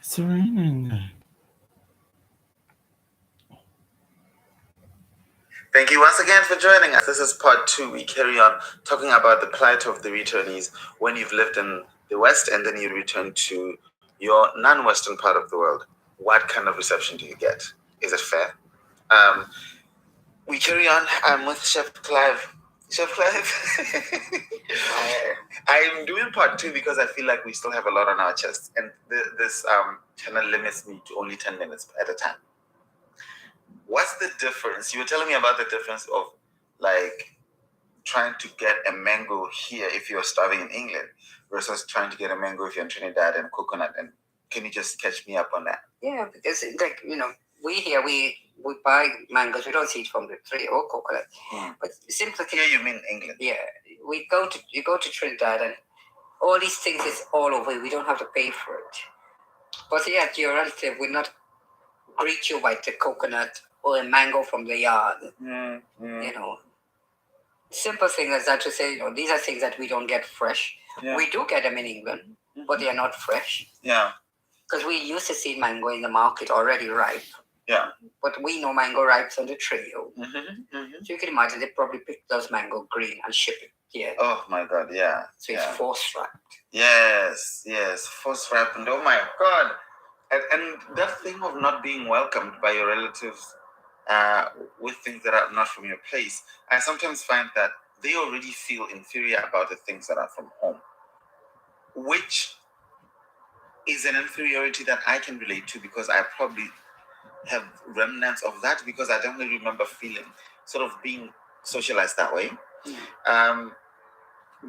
It's raining. Thank you once again for joining us. This is part 2. We carry on talking about the plight of the returnees when you've lived in the West and then you return to your non-Western part of the world. What kind of reception do you get? Is it fair? We carry on. I'm with Chef Clive. Chef Clive. I'm doing part 2 because I feel like we still have a lot on our chests, and this channel limits me to only 10 minutes at a time. What's the difference? You were telling me about the difference of like trying to get a mango here if you're starving in England versus trying to get a mango if you're in Trinidad and coconut. And can you just catch me up on that? Yeah, because we here we buy mangoes. We don't see it from the tree or coconut. But simply Here you mean England? Yeah, you go to Trinidad and all these things is all over. We don't have to pay for it. But yet your relative will not greet you by the coconut or a mango from the yard. Simple things as that to say, these are things that we don't get fresh. Yeah. We do get them in England, but they are not fresh. Yeah. Because we used to see mango in the market already ripe. Yeah. But we know mango ripes on the tree. So you can imagine they probably pick those mango green and ship it here. Oh my God, yeah. So it's force wrapped. Yes, force wrapped. And oh my God. And that thing of not being welcomed by your relatives with things that are not from your place, I sometimes find that they already feel inferior about the things that are from home, which is an inferiority that I can relate to because I probably have remnants of that because I don't really remember feeling sort of being socialized that way.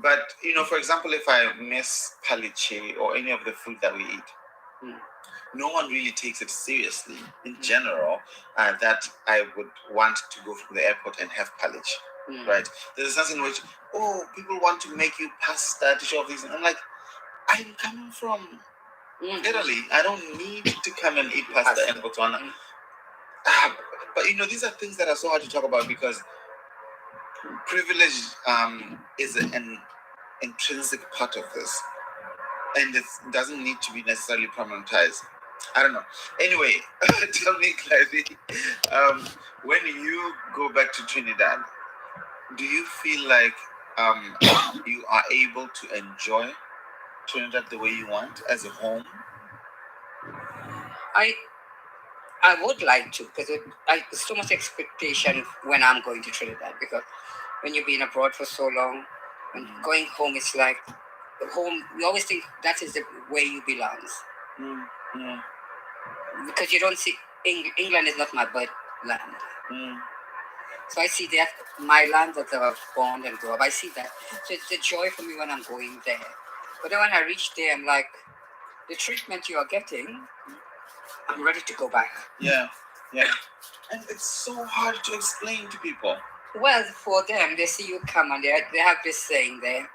But, for example, if I miss paliche or any of the food that we eat, no one really takes it seriously in general that I would want to go from the airport and have paliche, right? There's a sense in which, people want to make you pasta to show off these. And I'm like, I'm coming from Italy. I don't need to come and eat pasta in Botswana. But these are things that are so hard to talk about because privilege is an intrinsic part of this, and it doesn't need to be necessarily problematized. I don't know. Anyway, tell me, Clive, when you go back to Trinidad, do you feel like you are able to enjoy Trinidad the way you want as a home? I would like to, because there's so much expectation when I'm going to Trinidad, because when you've been abroad for so long, when going home, it's like home. You always think that is the way you belong. Because you don't see England is not my birth land. So I see that my land that I was born and grew up. I see that. So it's a joy for me when I'm going there. But then when I reach there, I'm like, the treatment you are getting, I'm ready to go back. Yeah. And it's so hard to explain to people. Well, for them, they see you come and they have this saying there,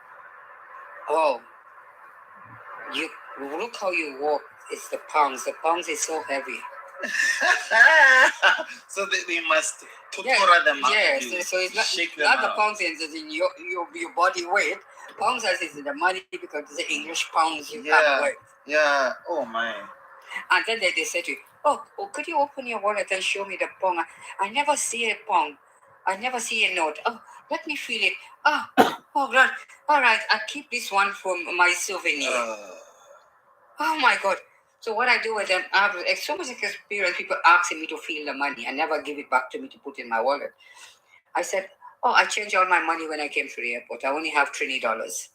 you look how you walk, it's the pounds. The pounds is so heavy. So they must tutora them out. Yes, so it's not the pounds in your body weight. Pounds is in the money because it's the English pounds you have with. Yeah, oh my. And then they say to you, could you open your wallet and show me the pound? I never see a pound. I never see a note. Let me feel it. Oh, God. All right, I keep this one for my souvenir. Oh, my God. So what I do with them, I have so much experience, people asking me to feel the money and never give it back to me to put in my wallet. I said, I changed all my money when I came to the airport. I only have $20.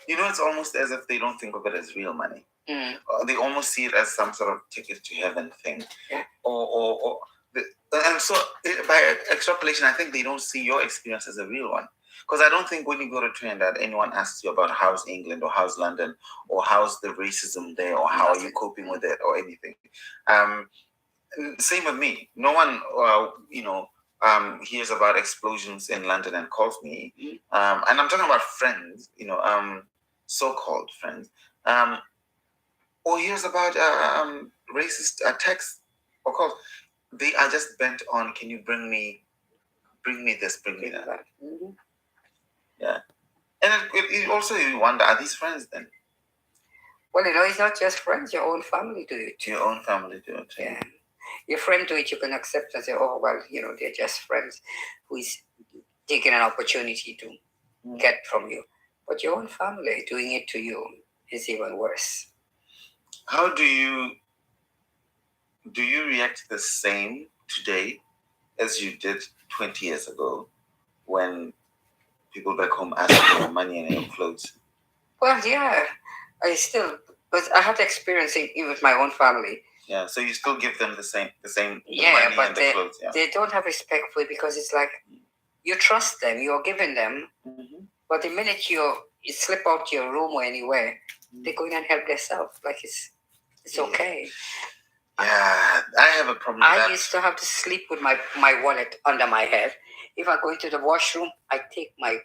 It's almost as if they don't think of it as real money. They almost see it as some sort of ticket to heaven thing. Yeah. And so by extrapolation, I think they don't see your experience as a real one. Because I don't think when you go to Trinidad, anyone asks you about how's England or how's London or how's the racism there or how are you coping with it or anything. Same with me. No one, hears about explosions in London and calls me. And I'm talking about friends, so-called friends. Or hears about racist attacks or calls. They are just bent on, can you bring me this, bring me that. Yeah. And it also, you wonder, are these friends then? Well, it's not just friends. Your own family do it. Your own family do it. Yeah. Your friend do it, you can accept and say, oh, well, they're just friends who is taking an opportunity to get from you. But your own family doing it to you is even worse. How do you react the same today as you did 20 years ago when people back home ask for your money and your clothes? Well, yeah, but I had experience in with my own family. Yeah, so you still give them the same Yeah, money but and the clothes. Yeah, they don't have respect for it because it's like you trust them, you're giving them, but the minute you slip out your room or anywhere, they go in and help themselves. Like it's okay. Yeah, I have a problem with that. I used to have to sleep with my wallet under my head. If I go into the washroom, I take my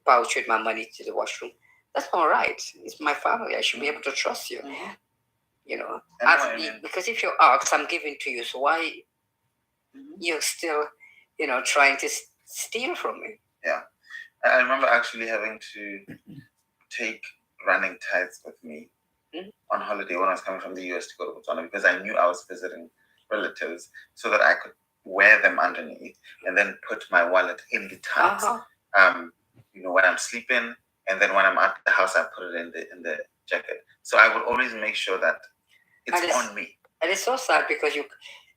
pouch with my money to the washroom. That's all right. It's my family. I should be able to trust you. Because if you ask, I'm giving to you. So why you're still, trying to steal from me? Yeah, I remember actually having to take running tights with me on holiday when I was coming from the US to go to Botswana because I knew I was visiting relatives, so that I could wear them underneath and then put my wallet in the tights. When I'm sleeping, and then when I'm at the house, I put it in the jacket. So I would always make sure that it's on me. And it's so sad because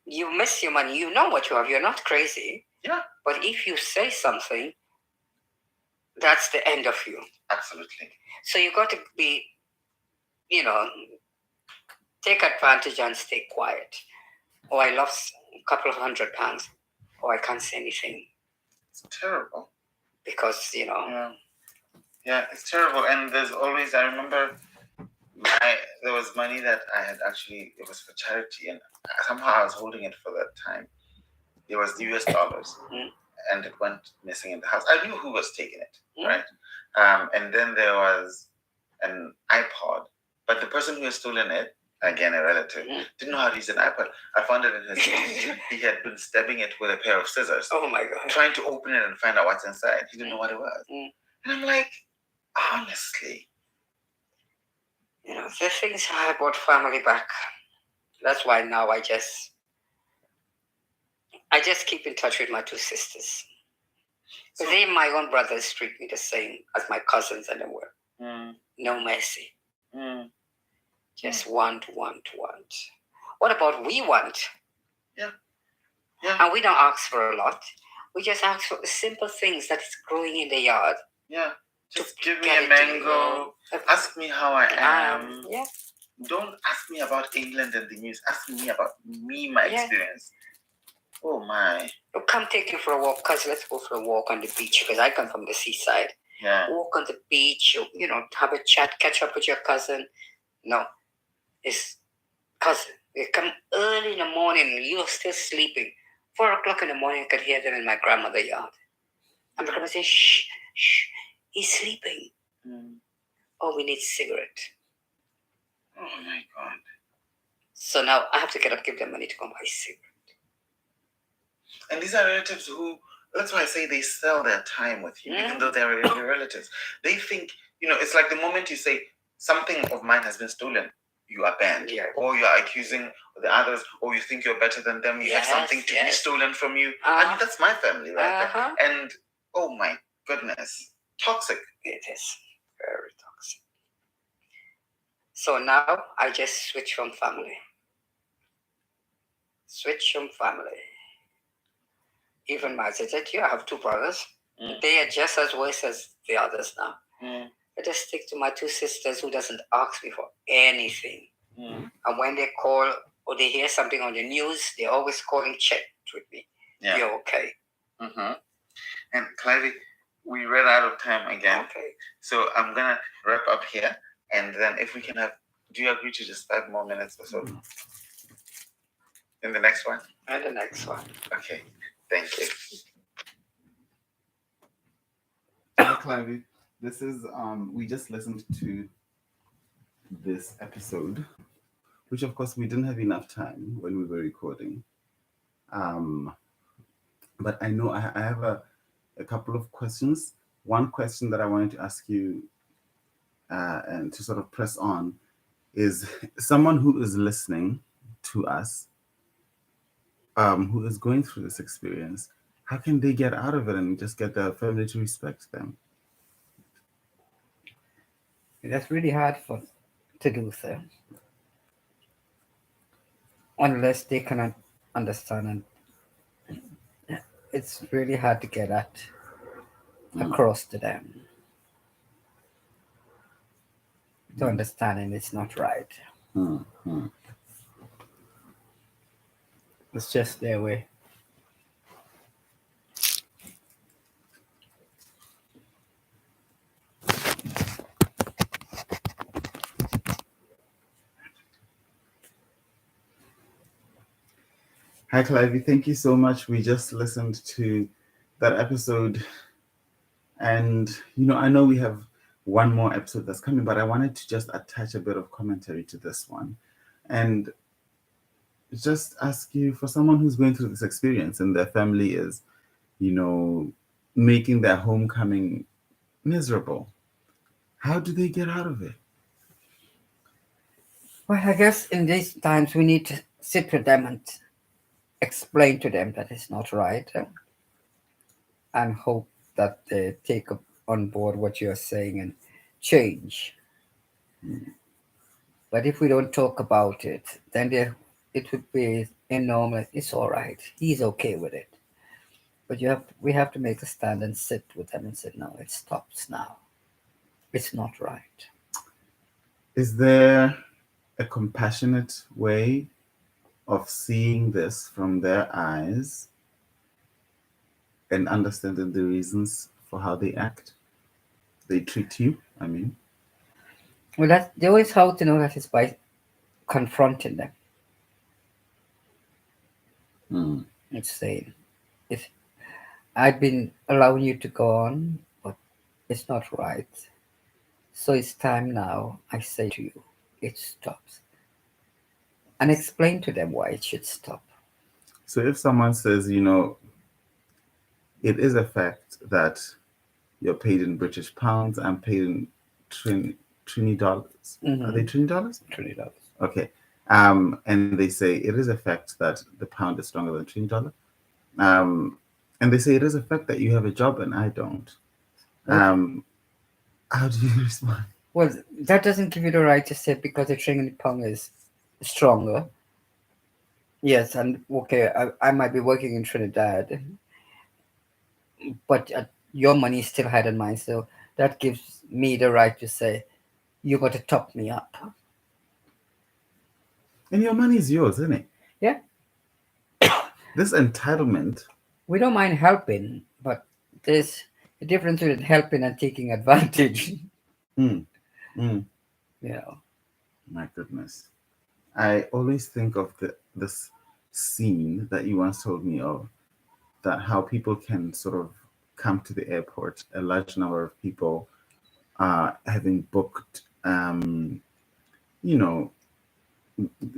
you miss your money. You know what you have. You're not crazy. Yeah. But if you say something, that's the end of you. Absolutely. So you got to be, take advantage and stay quiet. Oh, I lost a couple of £100. Oh, I can't say anything. It's terrible. Because, Yeah, it's terrible. And there's always, I remember there was money that I had actually, it was for charity, and somehow I was holding it for that time. It was the US dollars, and it went missing in the house. I knew who was taking it, right? And then there was an iPod, but the person who had stolen it, again a relative, didn't know how to use an iPod. I found it in his room. He had been stabbing it with a pair of scissors. Oh my God. Trying to open it and find out what's inside. He didn't know what it was. And I'm like, honestly. The things I brought family back. That's why now I just keep in touch with my two sisters. So they, my own brothers, treat me the same as my cousins and them were. No mercy. Just want. What about we want? Yeah. And we don't ask for a lot. We just ask for simple things that is growing in the yard. Yeah. Just give me a mango. Ask me how I am. Yeah. Don't ask me about England and the news. Ask me about my experience. Oh my. I'll come take you for a walk, cuz let's go for a walk on the beach because I come from the seaside. Yeah. Walk on the beach, have a chat, catch up with your cousin. No. It's cousin. They come early in the morning, you're still sleeping. 4 o'clock in the morning, I could hear them in my grandmother's yard. I'm going to say, shh, he's sleeping. Oh, we need cigarette. Oh my God. So now I have to get up, give them money to go buy cigarette. And these are relatives who, that's why I say they sell their time with you, even though they're your relatives. They think, it's like the moment you say, something of mine has been stolen, you are banned. Yeah. Or you are accusing the others, or you think you're better than them, you have something to be stolen from you. I mean, that's my family, right? And, oh my goodness, toxic. It is very toxic. So now I just switch from family. Even my sister, I have two brothers. They are just as worse as the others now. I just stick to my two sisters who doesn't ask me for anything. And when they call or they hear something on the news, they're always calling check with me. Yeah. You're okay. And Clive, we ran out of time again. Okay. So I'm going to wrap up here. And then if we can have, do you agree to just 5 more minutes or so? In the next one? And the next one. Okay. Thank you. Hi, Clive. This is, we just listened to this episode, which of course we didn't have enough time when we were recording. But I know I have a couple of questions. One question that I wanted to ask you and to sort of press on is someone who is listening to us, who is going through this experience, how can they get out of it and just get their family to respect them? That's really hard for to do so unless they cannot understand, and it's really hard to get that across to them to understand, and it's not right. Mm. It's just their way. Hi, Clive. Thank you so much. We just listened to that episode. And, I know we have one more episode that's coming, but I wanted to just attach a bit of commentary to this one and just ask you, for someone who's going through this experience and their family is, making their homecoming miserable, how do they get out of it? Well, I guess in these times we need to sit with them and explain to them that it's not right, and hope that they take on board what you're saying and change. But if we don't talk about it, then it would be enormous. It's all right. He's okay with it. But we have to make a stand and sit with them and say, no, it stops now. It's not right. Is there a compassionate way of seeing this from their eyes and understanding the reasons for how they act, they treat you? I mean, Well, they always how to know that is by confronting them. It's saying, if I've been allowing you to go on, but it's not right. So it's time now, I say to you, it stops. And explain to them why it should stop. so if someone says, it is a fact that you're paid in British pounds, I'm paid in Trini dollars. Are they Trini dollars? $20. Okay. And they say it is a fact that the pound is stronger than Trini dollar. And they say it is a fact that you have a job and I don't. How do you respond? Well, that doesn't give you the right to say because the Trinity pound is stronger. Yes, and okay, I might be working in Trinidad, but your money is still higher than mine, so that gives me the right to say, you got to top me up. And your money is yours, isn't it? Yeah. This entitlement. We don't mind helping, but there's a difference between helping and taking advantage. Mm. My goodness. I always think of this scene that you once told me of, that how people can sort of come to the airport, a large number of people having booked,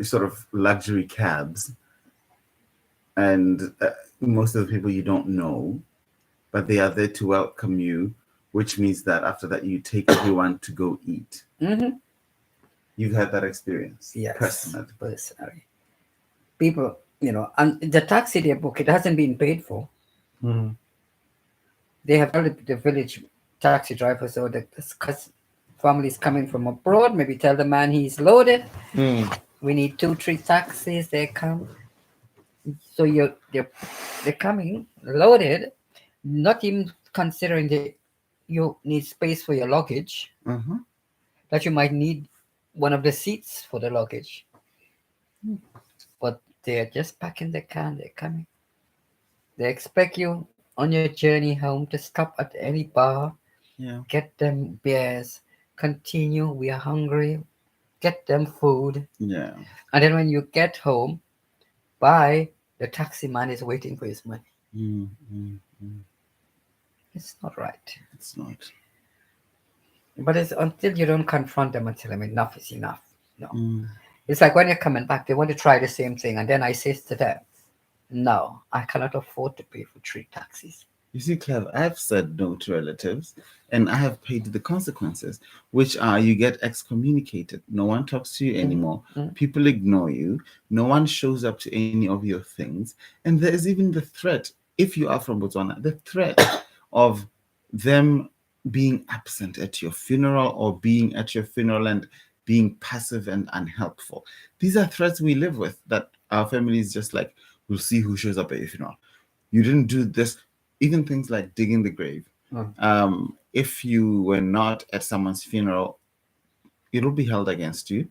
sort of luxury cabs, and most of the people you don't know, but they are there to welcome you, which means that after that you take everyone to go eat. You've had that experience? Yes, personally. People, and the taxi they book, it hasn't been paid for. They have told the village taxi driver, so that because families coming from abroad, maybe tell the man he's loaded. We need 2-3 taxis. They come, so they're coming loaded, not even considering you need space for your luggage. That you might need one of the seats for the luggage, but they're just packing the car. They're coming. They expect you on your journey home to stop at any bar, get them beers, continue. We are hungry. Get them food. Yeah. And then when you get home, bye, the taxi man is waiting for his money. It's not right. It's not. But it's until you don't confront them and tell them enough is enough. No. It's like when you're coming back, they want to try the same thing. And then I say to them, no, I cannot afford to pay for 3 taxis. You see, Clive, I've said no to relatives and I have paid the consequences, which are you get excommunicated. No one talks to you anymore. People ignore you. No one shows up to any of your things. And there is even the threat, if you are from Botswana, the threat of them being absent at your funeral or being at your funeral and being passive and unhelpful. These are threats we live with that our family is just like, we'll see who shows up at your funeral. You didn't do this. Even things like digging the grave. If you were not at someone's funeral, it'll be held against you.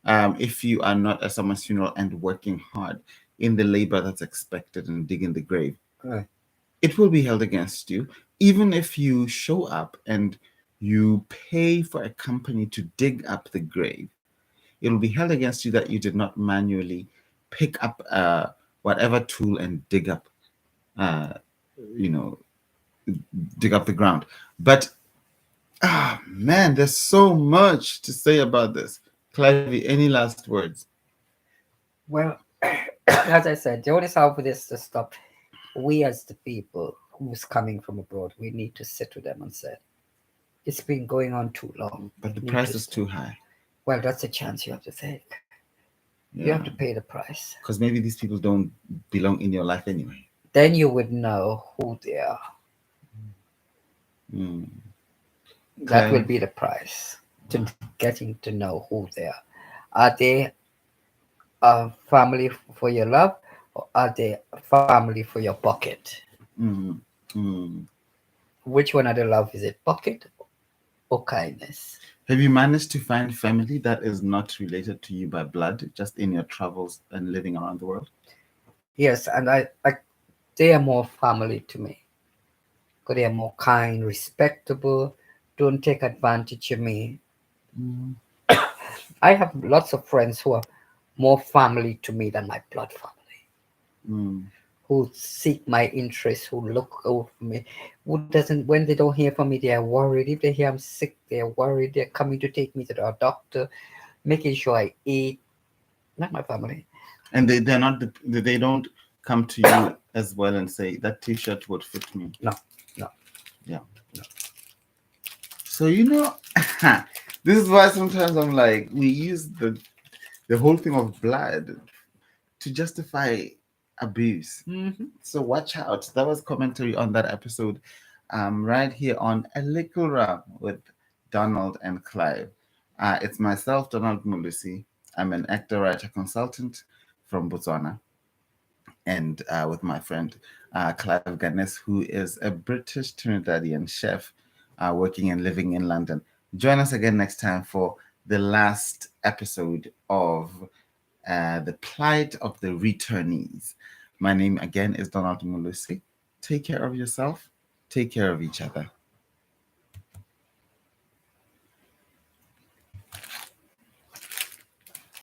If you are not at someone's funeral and working hard in the labor that's expected and digging the grave, Right. it will be held against you. Even if you show up and you pay for a company to dig up the grave, it'll be held against you that you did not manually pick up whatever tool and uh, you know, dig up the ground. But man, there's so much to say about this. Clive, any last words? Well, as I said, the only solve for this to stop. We as the people who's coming from abroad, we need to sit with them and say, it's been going on too long. But the We need price to is stop. too high. Well, that's a chance you have to take. You have to pay the price. Because maybe these people don't belong in your life anyway. Then you would know who they are. Mm. That will Clive? be the price to getting to know who they are. Are they a family for your love, or are they a family for your pocket? Mm. Mm. Which one of the love is it, pocket or kindness? Have you managed to find family that is not related to you by blood, just in your travels and living around the world? Yes, and I they are more family to me. Because they are more kind, respectable, don't take advantage of me. Mm. I have lots of friends who are more family to me than my blood family, Mm. who seek my interest, who look over me, who doesn't, when they don't hear from me, they are worried. If they hear I'm sick, they are worried. They're coming to take me to the doctor, making sure I eat. Not my family. And they're not they don't come to you as well and say that t-shirt would fit me. No, no. Yeah. So this is why sometimes I'm like, we use the whole thing of blood to justify abuse. Mm-hmm. So watch out. That was commentary on that episode, right here on A Lickle with Donald and Clive. It's myself, Donald Mulusi. I'm an actor, writer, consultant from Botswana, and with my friend Clive Ganes, who is a British Trinidadian chef working and living in London. Join us again next time for the last episode of The Plight of the Returnees. My name again is Donald Mulusi. Take care of yourself, take care of each other.